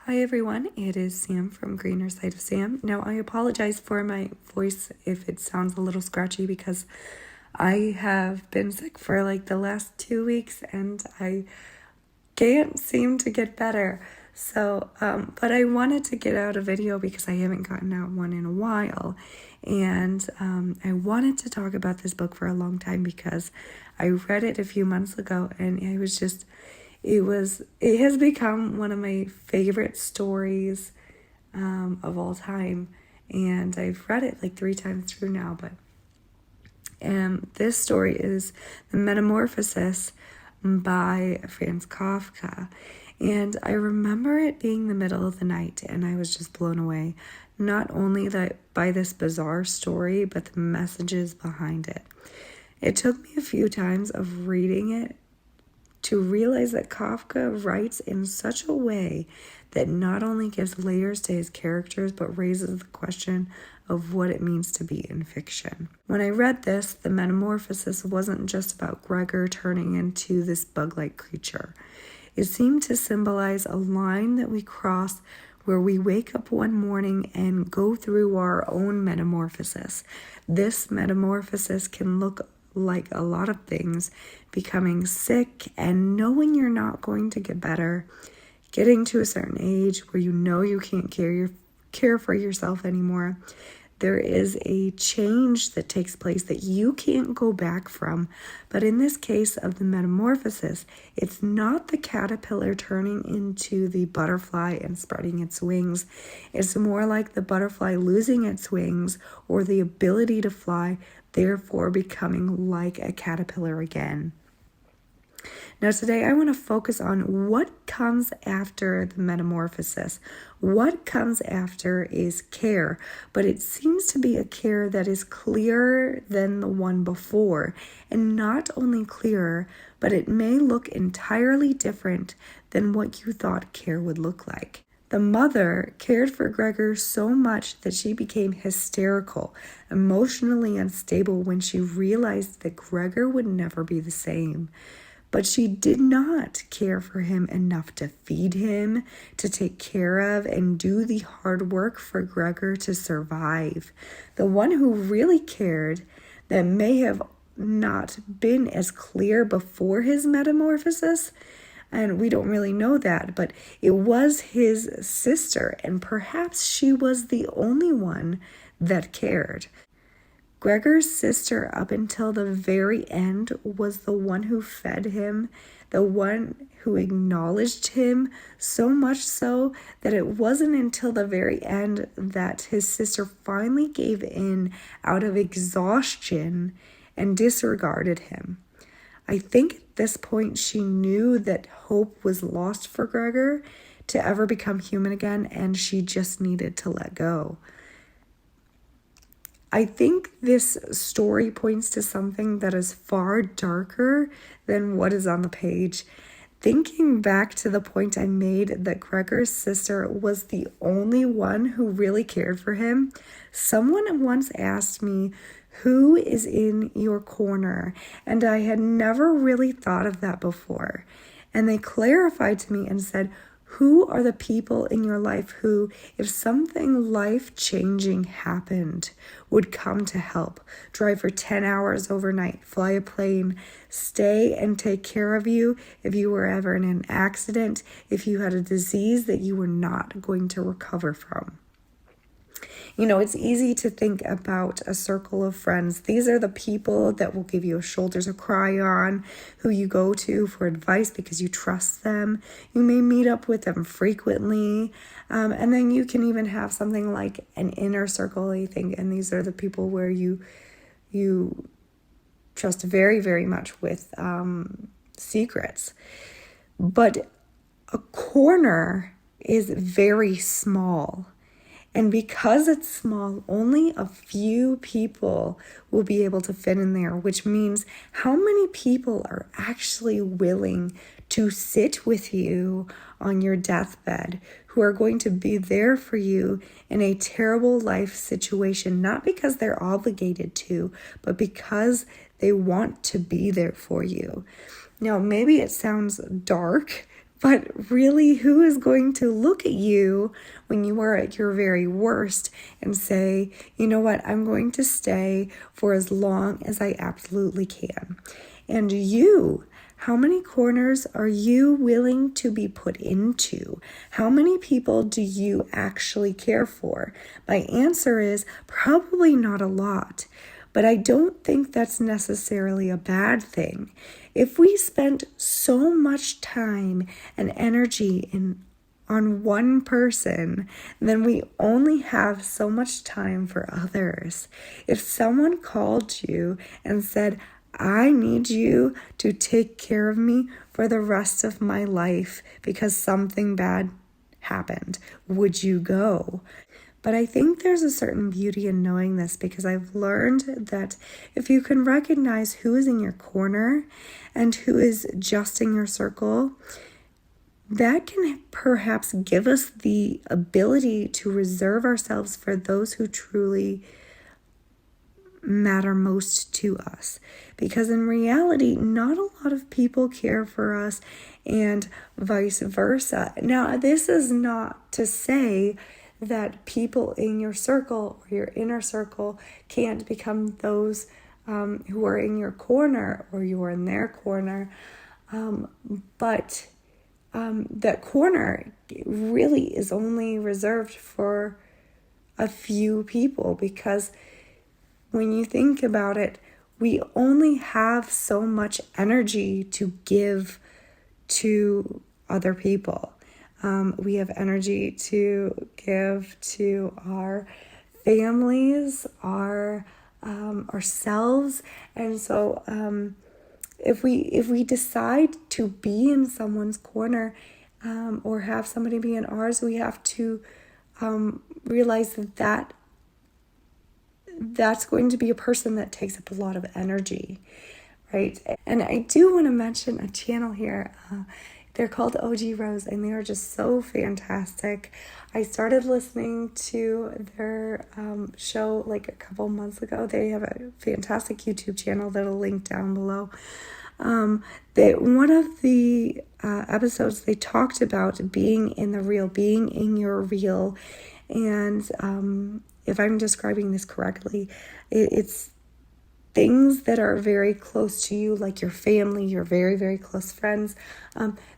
Hi everyone, it is Sam from Greener Side of Sam. Now I apologize for my voice if it sounds a little scratchy because I have been sick for like the last 2 weeks and I can't seem to get better. So, but I wanted to get out a video because I haven't gotten out one in a while. And I wanted to talk about this book for a long time because I read it a few months ago and I was just... It has become one of my favorite stories of all time, and I've read it like 3 times through now, but this story is The Metamorphosis by Franz Kafka, and I remember it being the middle of the night, and I was just blown away, not only by this bizarre story, but the messages behind it. It took me a few times of reading it to realize that Kafka writes in such a way that not only gives layers to his characters, but raises the question of what it means to be in fiction. When I read this, the metamorphosis wasn't just about Gregor turning into this bug-like creature. It seemed to symbolize a line that we cross where we wake up one morning and go through our own metamorphosis. This metamorphosis can look like a lot of things: becoming sick and knowing you're not going to get better, getting to a certain age where you know you can't care for yourself anymore. There is a change that takes place that you can't go back from. But in this case of the metamorphosis, it's not the caterpillar turning into the butterfly and spreading its wings. It's more like the butterfly losing its wings or the ability to fly, therefore becoming like a caterpillar again. Now today I want to focus on what comes after the metamorphosis. What comes after is care, but it seems to be a care that is clearer than the one before. And not only clearer, but it may look entirely different than what you thought care would look like. The mother cared for Gregor so much that she became hysterical, emotionally unstable when she realized that Gregor would never be the same. But she did not care for him enough to feed him, to take care of, and do the hard work for Gregor to survive. The one who really cared, that may have not been as clear before his metamorphosis, and we don't really know that, but it was his sister, and perhaps she was the only one that cared. Gregor's sister, up until the very end, was the one who fed him, the one who acknowledged him, so much so that it wasn't until the very end that his sister finally gave in out of exhaustion and disregarded him. I think at this point she knew that hope was lost for Gregor to ever become human again, and she just needed to let go. I think this story points to something that is far darker than what is on the page. Thinking back to the point I made that Gregor's sister was the only one who really cared for him, someone once asked me, "Who is in your corner?" And I had never really thought of that before. And they clarified to me and said, who are the people in your life who, if something life-changing happened, would come to help, drive for 10 hours overnight, fly a plane, stay and take care of you if you were ever in an accident, if you had a disease that you were not going to recover from. You know, it's easy to think about a circle of friends. These are the people that will give you a shoulder to cry on, who you go to for advice because you trust them. You may meet up with them frequently. And then you can even have something like an inner circle, I think. And these are the people where you trust very, very much with secrets. But a corner is very small. And because it's small, only a few people will be able to fit in there, which means how many people are actually willing to sit with you on your deathbed, who are going to be there for you in a terrible life situation, not because they're obligated to, but because they want to be there for you. Now, maybe it sounds dark, But really, who is going to look at you when you are at your very worst and say, you know what, I'm going to stay for as long as I absolutely can? And you, how many corners are you willing to be put into? How many people do you actually care for? My answer is probably not a lot. But I don't think that's necessarily a bad thing. If we spent so much time and energy on one person, then we only have so much time for others. If someone called you and said, I need you to take care of me for the rest of my life because something bad happened, would you go? But I think there's a certain beauty in knowing this, because I've learned that if you can recognize who is in your corner and who is just in your circle, that can perhaps give us the ability to reserve ourselves for those who truly matter most to us. Because in reality, not a lot of people care for us, and vice versa. Now, this is not to say that people in your circle or your inner circle can't become those who are in your corner or you are in their corner. But that corner really is only reserved for a few people, because when you think about it, we only have so much energy to give to other people. We have energy to give to our families, ourselves, and so if we decide to be in someone's corner or have somebody be in ours, we have to realize that that's going to be a person that takes up a lot of energy, right? And I do want to mention a channel here. They're called OG Rose, and they are just so fantastic. I started listening to their show like a couple months ago. They have a fantastic YouTube channel that I'll link down below. One of the episodes, they talked about being in the real, being in your real. And if I'm describing this correctly, it's things that are very close to you, like your family, your very, very close friends,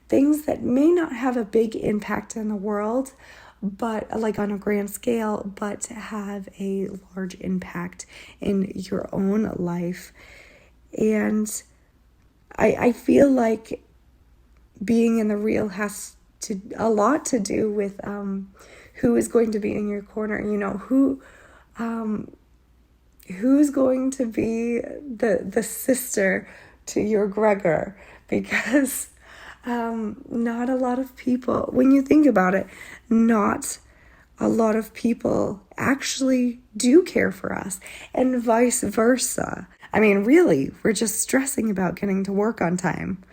things that may not have a big impact in the world, but like on a grand scale, but have a large impact in your own life. And I feel like being in the real has a lot to do with who is going to be in your corner. You know, who's going to be the sister to your Gregor, because not a lot of people, when you think about it, not a lot of people actually do care for us, and vice versa. I mean, really, we're just stressing about getting to work on time.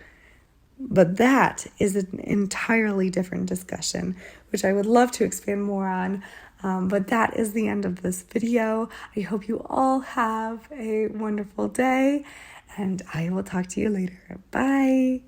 But that is an entirely different discussion, which I would love to expand more on. But that is the end of this video. I hope you all have a wonderful day, and I will talk to you later. Bye.